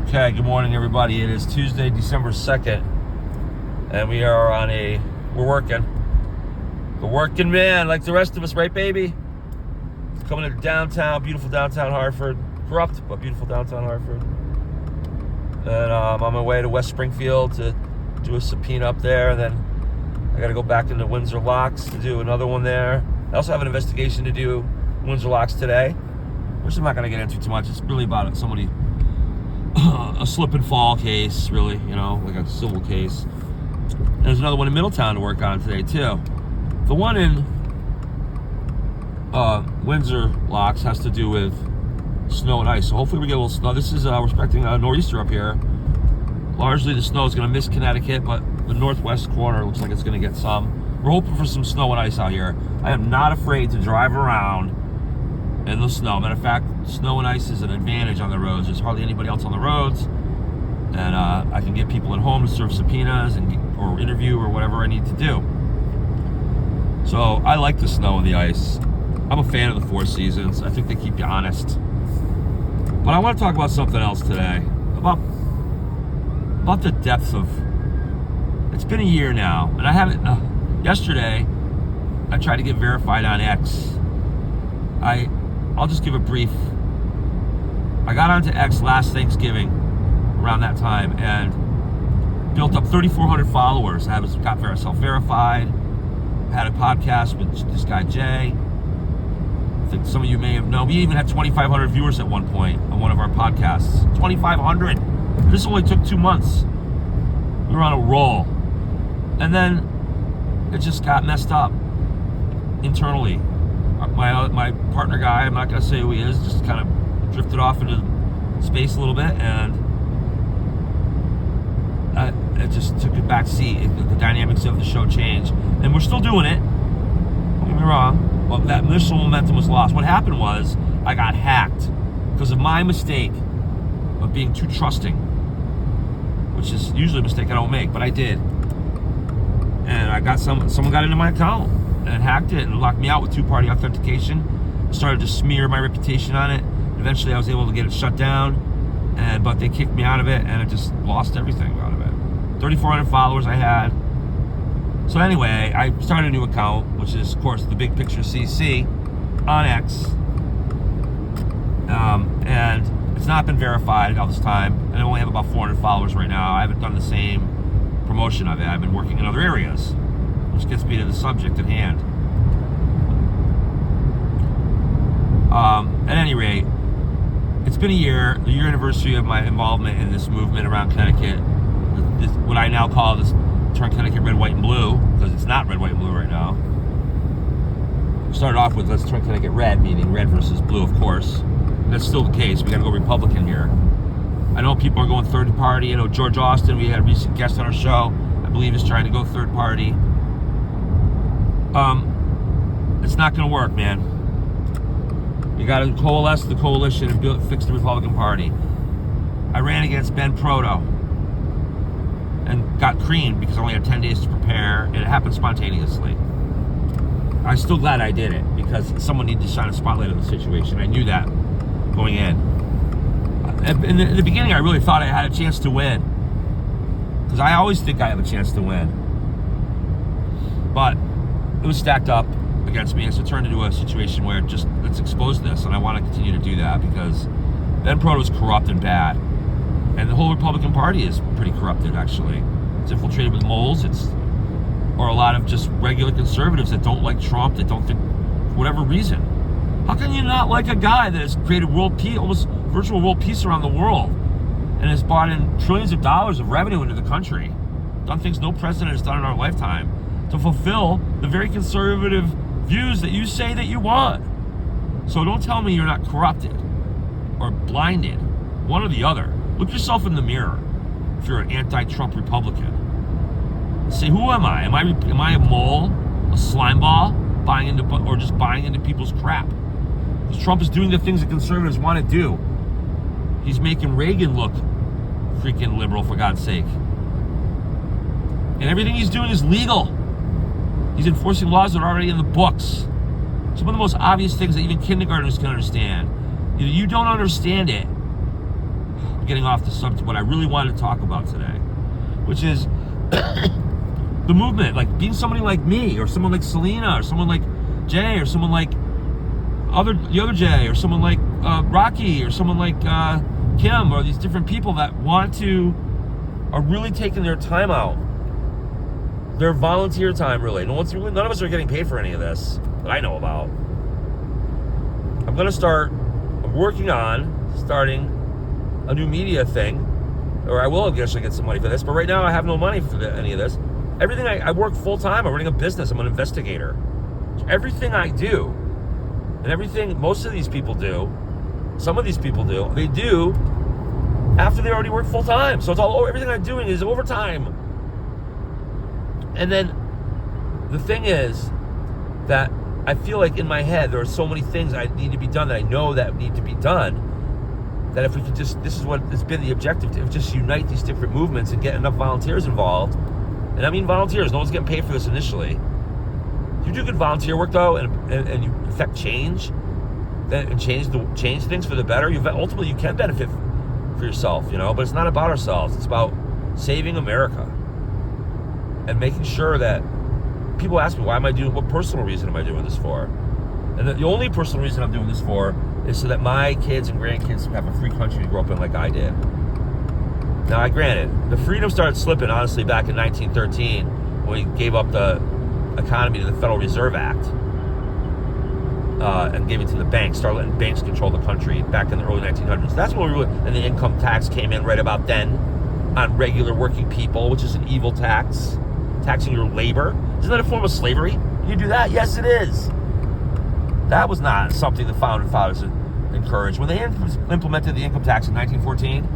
Okay, good morning, everybody. It is Tuesday, December 2nd, and we are on we're working. The working man, like the rest of us, right, baby? Coming into downtown, beautiful downtown Hartford. Corrupt, but beautiful downtown Hartford. And I'm on my way to West Springfield to do a subpoena up there, and then I got to go back into Windsor Locks to do another one there. I also have an investigation to do in Windsor Locks today, which I'm not going to get into too much. It's really about somebody... a slip and fall case, really, like a civil case. And there's another one in Middletown to work on today, too. The one in Windsor Locks has to do with snow and ice. So hopefully we get a little snow. This is, we're expecting a nor'easter up here. Largely the snow is going to miss Connecticut, but the northwest corner looks like it's going to get some. We're hoping for some snow and ice out here. I am not afraid to drive around in the snow. Matter of fact, snow and ice is an advantage on the roads. There's hardly anybody else on the roads, and I can get people at home to serve subpoenas or interview or whatever I need to do. So I like the snow and the ice. I'm a fan of the Four Seasons. I think they keep you honest. But I want to talk about something else today. About the depth of... It's been a year now, and I haven't... yesterday, I tried to get verified on X. I'll just give a brief. I got onto X last Thanksgiving, around that time, and built up 3,400 followers. I got self-verified, had a podcast with this guy, Jay. I think some of you may have known. We even had 2,500 viewers at one point on one of our podcasts. 2,500. This only took 2 months. We were on a roll. And then it just got messed up internally. My partner guy, I'm not going to say who he is, just kind of drifted off into space a little bit, and it just took a back seat. The dynamics of the show changed, and we're still doing it. Don't get me wrong, but that initial momentum was lost. What happened was I got hacked because of my mistake of being too trusting, which is usually a mistake I don't make, but I did. And I got someone got into my account and hacked it and locked me out with two-party authentication. Started to smear my reputation on it. Eventually I was able to get it shut down, but they kicked me out of it, and I just lost everything out of it. 3,400 followers I had. So anyway, I started a new account, which is, of course, the Big Picture CC on X. And it's not been verified all this time, and I only have about 400 followers right now. I haven't done the same promotion of it. I've been working in other areas, which gets me to the subject at hand. At any rate, it's been a year, the year anniversary of my involvement in this movement around Connecticut, what I now call this Turn Connecticut Red, White, and Blue, because it's not red, white, and blue right now. Started off with let's turn Connecticut red, meaning red versus blue, of course. That's still the case. We got to go Republican here. I know people are going third party. I know George Austin, we had a recent guest on our show, I believe is trying to go third party. It's not going to work, man. You got to coalesce the coalition and fix the Republican Party. I ran against Ben Proto and got creamed because I only had 10 days to prepare, and it happened spontaneously. I'm still glad I did it because someone needed to shine a spotlight on the situation. I knew that going in. In the beginning, I really thought I had a chance to win, because I always think I have a chance to win. But it was stacked up against me, and so it turned into a situation where let's expose this, and I want to continue to do that because Ben Proto is corrupt and bad, and the whole Republican Party is pretty corrupted, actually. It's infiltrated with moles, or a lot of just regular conservatives that don't like Trump, that don't think, for whatever reason. How can you not like a guy that has created world peace, almost virtual world peace around the world, and has brought in trillions of dollars of revenue into the country, done things no president has done in our lifetime, to fulfill the very conservative views that you say that you want? So don't tell me you're not corrupted or blinded. One or the other. Look yourself in the mirror if you're an anti-Trump Republican. Say, who am I? Am I a mole, a slimeball, just buying into people's crap? Because Trump is doing the things that conservatives want to do. He's making Reagan look freaking liberal, for God's sake. And everything he's doing is legal. He's enforcing laws that are already in the books. Some of the most obvious things that even kindergartners can understand. Either you don't understand it, getting off the subject, what I really wanted to talk about today, which is the movement, like being somebody like me, or someone like Selena, or someone like Jay, or someone like the other Jay, or someone like Rocky, or someone like Kim, or these different people that are really taking their time out, their volunteer time, really. None of us are getting paid for any of this that I know about. I'm working on starting a new media thing, or I will eventually get some money for this, but right now I have no money for any of this. Everything I work full time. I'm running a business. I'm an investigator. So everything I do, and everything most of these people do, some of these people do, they do after they already work full time. So everything I'm doing is overtime. And then the thing is that I feel like in my head there are so many things that need to be done, that I know that need to be done, that if we could this is what has been the objective, to just unite these different movements and get enough volunteers involved. And I mean volunteers, no one's getting paid for this initially. You do good volunteer work though, and you affect change, and change things for the better. Ultimately you can benefit for yourself, but it's not about ourselves. It's about saving America and making sure that people ask me, what personal reason am I doing this for? And the only personal reason I'm doing this for is so that my kids and grandkids have a free country to grow up in like I did. Now, granted, the freedom started slipping, honestly, back in 1913 when we gave up the economy to the Federal Reserve Act and gave it to the banks, started letting banks control the country back in the early 1900s. That's when and the income tax came in right about then on regular working people, which is an evil tax, taxing your labor. Isn't that a form of slavery? You do that? Yes, it is. That was not something the founding fathers encouraged. When they implemented the income tax in 1914,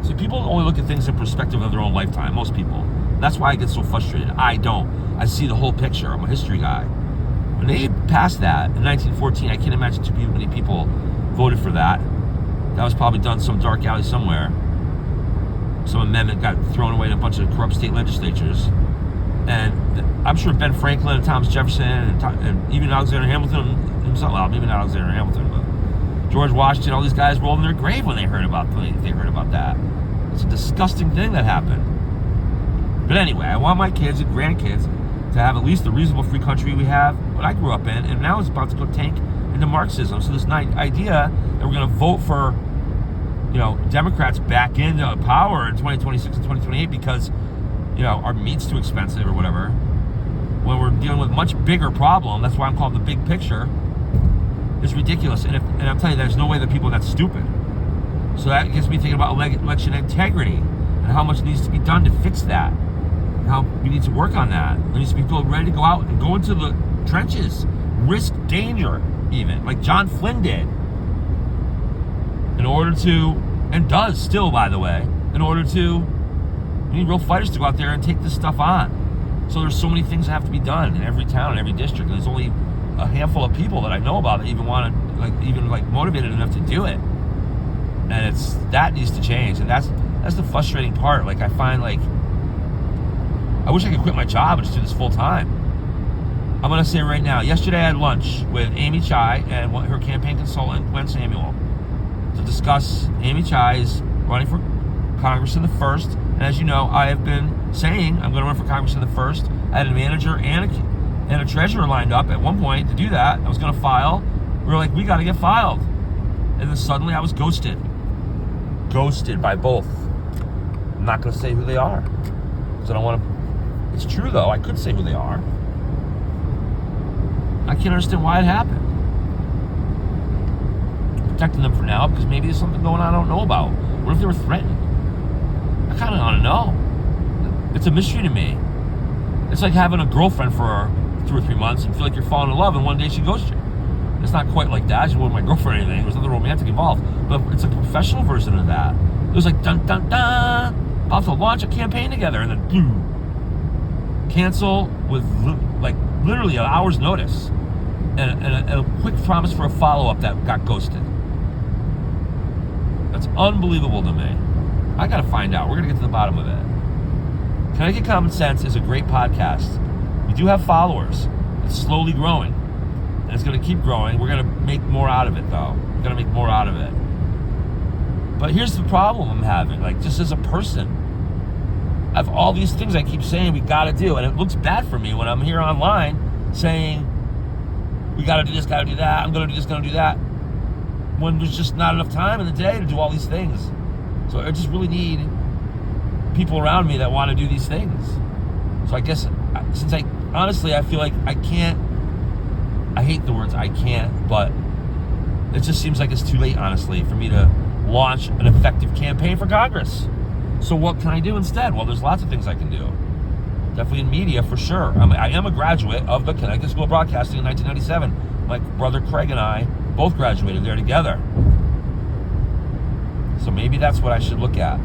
see, people only look at things in perspective of their own lifetime, most people. That's why I get so frustrated. I don't. I see the whole picture. I'm a history guy. When they passed that in 1914, I can't imagine too many people voted for that. That was probably done some dark alley somewhere. Some amendment got thrown away in a bunch of corrupt state legislatures. And I'm sure Ben Franklin and Thomas Jefferson and even Alexander Hamilton himself, well, maybe not Alexander Hamilton, but George Washington, all these guys rolled in their grave when they heard about that. It's a disgusting thing that happened. But anyway, I want my kids and grandkids to have at least the reasonable free country we have, what I grew up in, and now it's about to go tank into Marxism. So this idea that we're going to vote for, Democrats back into power in 2026 and 2028 because, our meat's too expensive or whatever, when we're dealing with a much bigger problem, that's why I'm called the big picture, is ridiculous. And I'm telling you, there's no way that people are that stupid. So that gets me thinking about election integrity and how much needs to be done to fix that. And how we need to work on that. There needs to be people ready to go out and go into the trenches, risk danger even, like John Flynn did, in order to, and does still, by the way, in order to, we need real fighters to go out there and take this stuff on. So there's so many things that have to be done in every town, in every district. And there's only a handful of people that I know about that even want to, motivated enough to do it. And that needs to change. And that's the frustrating part. Like, I find, I wish I could quit my job and just do this full time. I'm going to say right now, yesterday I had lunch with Amy Chai and her campaign consultant, Gwen Samuel, to discuss. Amy Chai is running for Congress in the 1st. And as you know, I have been saying I'm going to run for Congress in the 1st. I had a manager and a treasurer lined up at one point to do that. I was going to file. We were like, we got to get filed. And then suddenly I was ghosted. Ghosted by both. I'm not going to say who they are, because I don't want to. It's true, though. I could say who they are. I can't understand why it happened. I'm protecting them for now because maybe there's something going on I don't know about. What if they were threatened? I kind of want to know. It's a mystery to me. It's like having a girlfriend for 2 or 3 months and feel like you're falling in love, and one day she ghosts you. It's not quite like that. She wasn't my girlfriend or anything. There's nothing romantic involved. But it's a professional version of that. It was like, dun, dun, dun, about to launch a campaign together, and then boom. Cancel with literally an hour's notice. And a quick promise for a follow-up that got ghosted. That's unbelievable to me. I got to find out. We're going to get to the bottom of it. Connecticut Common Sense is a great podcast. We do have followers. It's slowly growing. And it's going to keep growing. We're going to make more out of it, though. We're going to make more out of it. But here's the problem I'm having, like, just as a person. I have all these things I keep saying we gotta do, and it looks bad for me when I'm here online saying we gotta do this, gotta do that, I'm gonna do this, gonna do that, when there's just not enough time in the day to do all these things. So I just really need people around me that want to do these things. So I guess, since honestly, I feel like I hate the words I can't, but it just seems like it's too late, honestly, for me to launch an effective campaign for Congress. So what can I do instead? Well, there's lots of things I can do. Definitely in media, for sure. I am a graduate of the Connecticut School of Broadcasting in 1997. My brother Craig and I both graduated there together. So maybe that's what I should look at.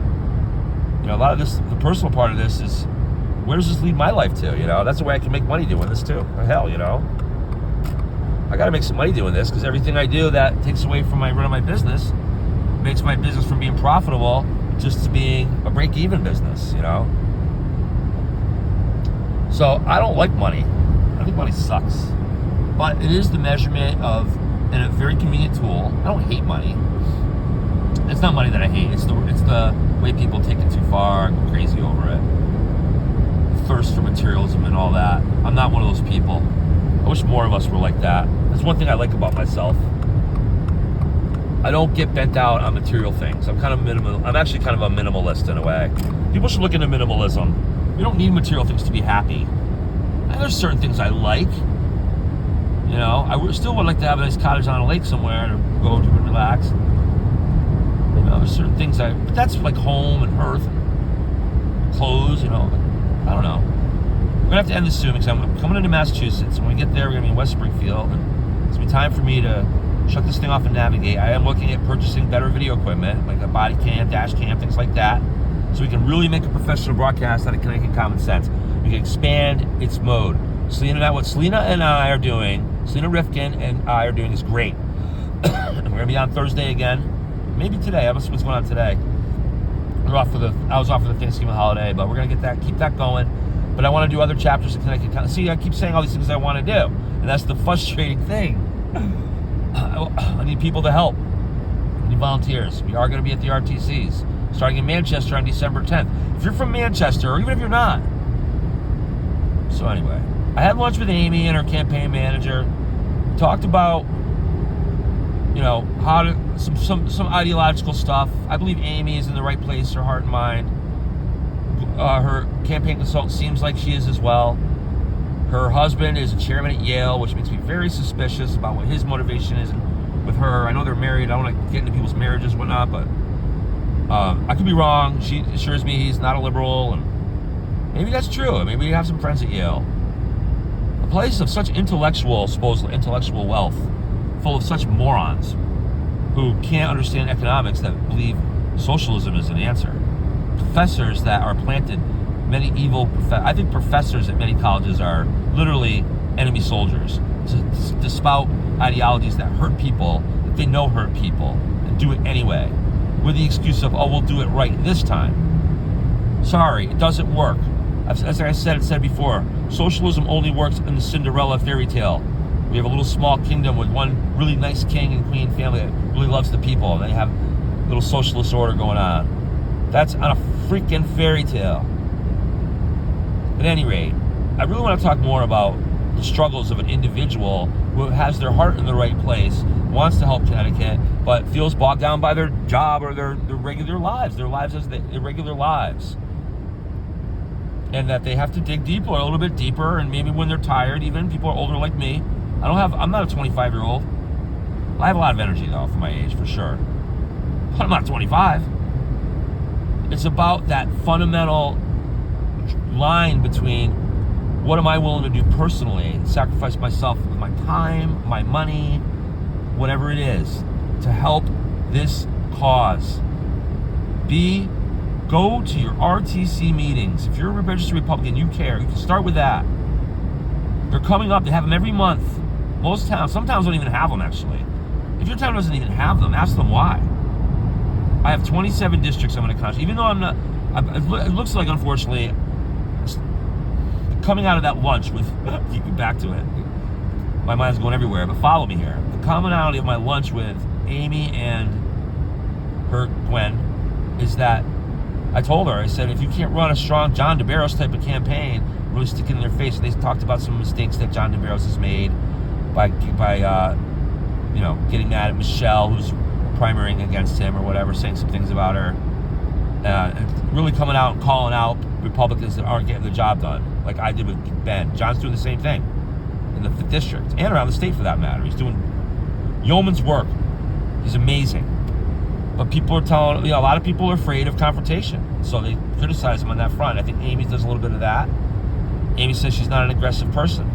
You know, a lot of this, the personal part of this is, where does this lead my life to? You know, that's the way I can make money doing this too. Or hell, you know, I got to make some money doing this, because everything I do that takes away from my running my business makes my business from being profitable just to being a break-even business, you know. So I don't like money. I think money sucks, but it is the measurement of, and a very convenient tool. I don't hate money. It's not money that I hate. It's the way people take it too far and go crazy over it. The thirst for materialism and all that. I'm not one of those people. I wish more of us were like that. That's one thing I like about myself. I don't get bent out on material things. I'm actually kind of a minimalist in a way. People should look into minimalism. You don't need material things to be happy. And there's certain things I like. You know, I still would like to have a nice cottage on a lake somewhere to go to and relax. You know, there's certain things but that's like home and earth and clothes, you know. I don't know. We're gonna have to end this soon, because I'm coming into Massachusetts. When we get there, we're gonna be in West Springfield, and it's gonna be time for me to shut this thing off and navigate. I am looking at purchasing better video equipment, like a body cam, dash cam, things like that, so we can really make a professional broadcast out of Connecticut Common Sense. We can expand its mode. What Selena and I are doing, Selena Rifkin and I are doing, is great. We're gonna be on Thursday again. Maybe today. I don't know what's going on today. I was off for the Thanksgiving holiday, but we're gonna keep that going. But I want to do other chapters of Connecticut. See, I keep saying all these things I want to do, and that's the frustrating thing. I need people to help. I need volunteers. We are going to be at the RTCs starting in Manchester on December 10th. If you're from Manchester, or even if you're not. So anyway, I had lunch with Amy and her campaign manager. Talked about, you know, how to some ideological stuff. I believe Amy is in the right place, her heart and mind. Her campaign consultant seems like she is as well. Her husband is a chairman at Yale, which makes me very suspicious about what his motivation is with her. I know they're married. I don't want to get into people's marriages and whatnot, but I could be wrong. She assures me he's not a liberal, and maybe that's true. Maybe you have some friends at Yale. A place of such supposed intellectual wealth, full of such morons who can't understand economics, that believe socialism is an answer. Professors that are planted, many evil I think professors at many colleges are literally enemy soldiers to spout ideologies that hurt people, that they know hurt people, and do it anyway, with the excuse of, oh, we'll do it right this time. Sorry, it doesn't work. As I said before, socialism only works in the Cinderella fairy tale. We have a little small kingdom with one really nice king and queen family that really loves the people, and they have a little socialist order going on. That's on a freaking fairy tale. At any rate, I really want to talk more about the struggles of an individual who has their heart in the right place, wants to help Connecticut, but feels bogged down by their job or their regular lives, their irregular lives. And that they have to dig deeper, a little bit deeper, and maybe when they're tired, even people are older like me. I'm not a 25-year-old. I have a lot of energy though for my age, for sure. But I'm not 25. It's about that fundamental line between what am I willing to do personally, sacrifice myself with my time, my money, whatever it is, to help this cause. Go to your RTC meetings. If you're a registered Republican, you care. You can start with that. They're coming up. They have them every month. Most towns, some towns don't even have them, actually. If your town doesn't even have them, ask them why. I have 27 districts I'm going to contact. Even though I'm not, it looks like, unfortunately, coming out of that lunch with, keep back to it, my mind's going everywhere, but follow me here. The commonality of my lunch with Amy and her, Gwen, is that I told her, I said, if you can't run a strong John DeBarros type of campaign, really stick it in their face. And they talked about some mistakes that John DeBarros has made by getting mad at Michelle, who's primarying against him or whatever, saying some things about her. And really coming out and calling out Republicans that aren't getting the job done, like I did with Ben. John's doing the same thing in the 5th district and around the state for that matter. He's doing yeoman's work. He's amazing. But people are telling, a lot of people are afraid of confrontation, so they criticize him on that front. I think Amy does a little bit of that. Amy says she's not an aggressive person,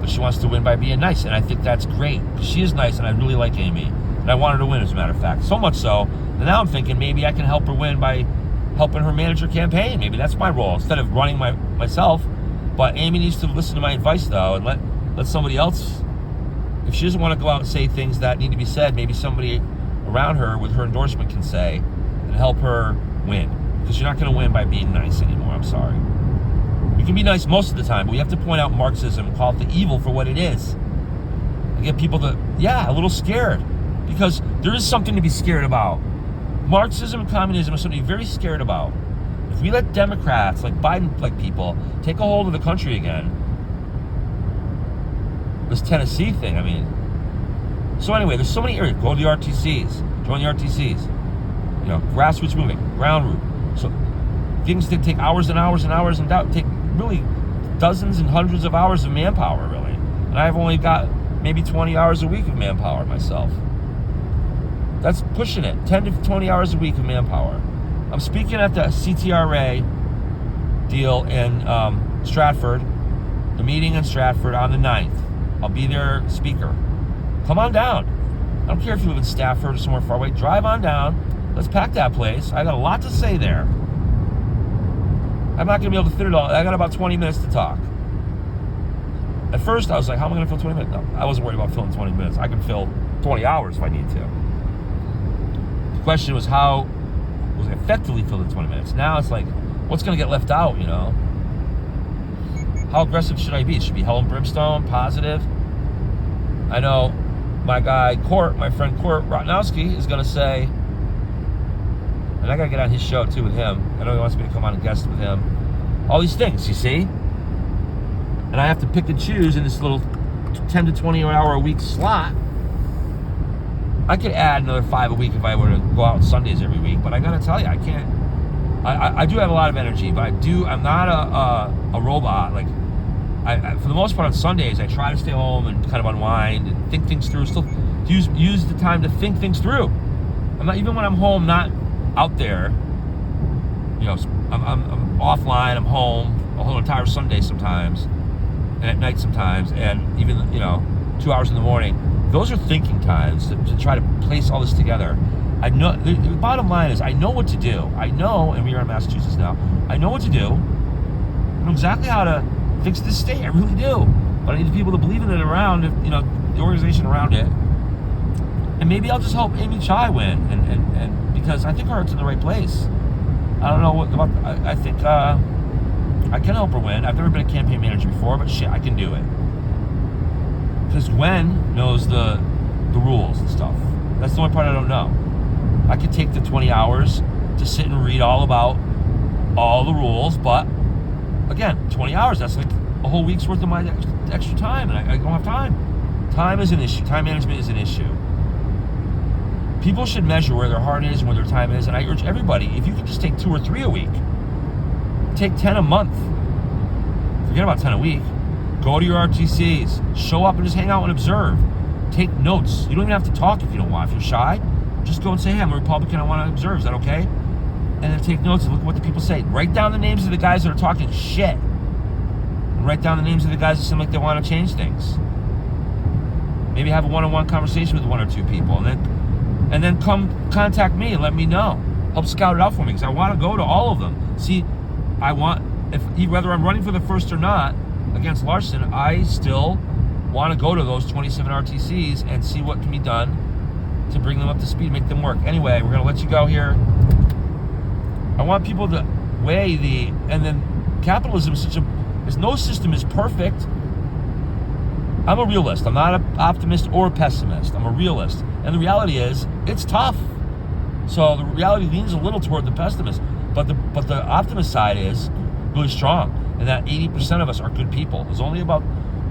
but she wants to win by being nice, and I think that's great. She is nice, and I really like Amy, and I want her to win, as a matter of fact. So much so that now I'm thinking maybe I can help her win by helping her manage her campaign. Maybe that's my role instead of running myself. But Amy needs to listen to my advice though, and let somebody else. If she doesn't want to go out and say things that need to be said, maybe somebody around her with her endorsement can say and help her win. Because you're not going to win by being nice anymore. I'm sorry. You can be nice most of the time, but we have to point out Marxism and call it the evil for what it is. And get people to, a little scared. Because there is something to be scared about. Marxism and communism is something to be very scared about. If we let Democrats, like Biden-like people, take a hold of the country again, this Tennessee thing, I mean. So anyway, there's so many areas. Go to the RTCs. Join the RTCs. Grassroots movement, ground root. So things that take hours and hours and hours and take really dozens and hundreds of hours of manpower, really. And I've only got maybe 20 hours a week of manpower myself. That's pushing it. 10 to 20 hours a week of manpower. I'm speaking at the CTRA deal in Stratford, the meeting in Stratford on the 9th. I'll be their speaker. Come on down. I don't care if you live in Stafford or somewhere far away. Drive on down. Let's pack that place. I got a lot to say there. I'm not going to be able to fit it all. I got about 20 minutes to talk. At first, I was like, how am I going to fill 20 minutes? No, I wasn't worried about filling 20 minutes. I can fill 20 hours if I need to. The question was, how was I effectively fill the 20 minutes? Now it's like, what's going to get left out, How aggressive should I be? It should be hell and brimstone, positive. I know my guy, my friend Court Rotnowski is going to say, and I got to get on his show too with him. I know he wants me to come on and guest with him. All these things, you see? And I have to pick and choose in this little 10 to 20 hour a week slot. I could add another 5 a week if I were to go out on Sundays every week, but I got to tell you, I can't. I do have a lot of energy, but I'm not a robot. Like, for the most part on Sundays, I try to stay home and kind of unwind and think things through. Still use the time to think things through. I'm not, even when I'm home, not out there. I'm offline. I'm home a whole entire Sunday sometimes, and at night sometimes, and even 2 hours in the morning. Those are thinking times to try to place all this together. I know the bottom line is I know what to do. I know, and we are in Massachusetts now. I know what to do. I know exactly how to fix this state. I really do. But I need the people to believe in it around, the organization around it. And maybe I'll just help Amy Chai win, and because I think her heart's in the right place. I don't know what about. I think I can help her win. I've never been a campaign manager before, but shit, I can do it. Because Gwen knows the rules and stuff. That's the only part I don't know. I could take the 20 hours to sit and read all about all the rules, but again, 20 hours, that's like a whole week's worth of my extra time, and I don't have time. Time is an issue. Time management is an issue. People should measure where their heart is and where their time is, and I urge everybody, if you can just take 2 or 3 a week, take 10 a month. Forget about 10 a week. Go to your RTCs. Show up and just hang out and observe. Take notes. You don't even have to talk if you don't want. If you're shy, just go and say, hey, I'm a Republican. I want to observe. Is that okay? And then take notes and look at what the people say. Write down the names of the guys that are talking shit. And write down the names of the guys that seem like they want to change things. Maybe have a one-on-one conversation with 1 or 2 people. And then come contact me and let me know. Help scout it out for me, because I want to go to all of them. See, whether I'm running for the first or not, against Larson, I still want to go to those 27 RTCs and see what can be done to bring them up to speed, make them work. Anyway, we're going to let you go here. I want people to weigh and then capitalism is no system is perfect. I'm a realist. I'm not an optimist or a pessimist. I'm a realist. And the reality is, it's tough. So the reality leans a little toward the pessimist. But the optimist side is really strong. And that 80% of us are good people. There's only about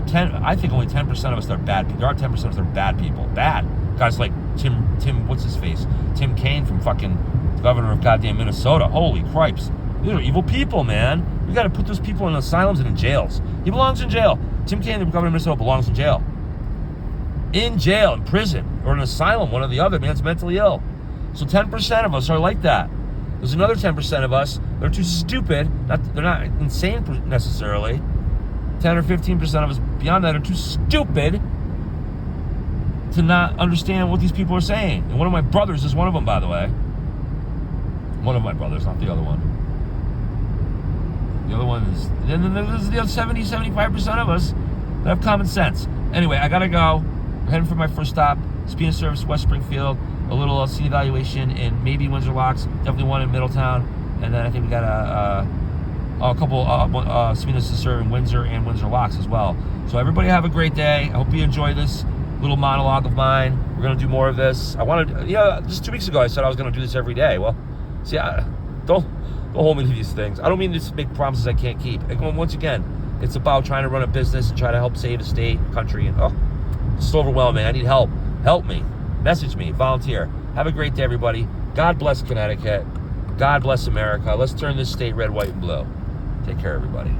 10, I think only 10% of us that are bad people. There are 10% of us that are bad people. Bad. Guys like Tim, what's his face? Tim Kaine from fucking governor of goddamn Minnesota. Holy cripes. These are evil people, man. We got to put those people in asylums and in jails. He belongs in jail. Tim Kaine, the governor of Minnesota, belongs in jail. In jail, in prison, or an asylum, one or the other. Man's mentally ill. So 10% of us are like that. There's another 10% of us that are too stupid. They're not insane necessarily. 10 or 15% of us beyond that are too stupid to not understand what these people are saying. And one of my brothers is one of them, by the way. One of my brothers, not the other one. The other one is, and then there's the other 70, 75% of us that have common sense. Anyway, I gotta go. We're heading for my first stop. Speed Service, West Springfield. A little seat evaluation in maybe Windsor Locks. Definitely one in Middletown. And then I think we got a couple Speed Serve in Windsor and Windsor Locks as well. So everybody have a great day. I hope you enjoy this little monologue of mine. We're gonna do more of this. I wanted, just 2 weeks ago I said I was gonna do this every day. Well, see, don't hold me to these things. I don't mean to make promises I can't keep. Once again, it's about trying to run a business and try to help save a state, country, and it's so overwhelming. I need help. Help me. Message me. Volunteer. Have a great day, everybody. God bless Connecticut. God bless America. Let's turn this state red, white, and blue. Take care, everybody.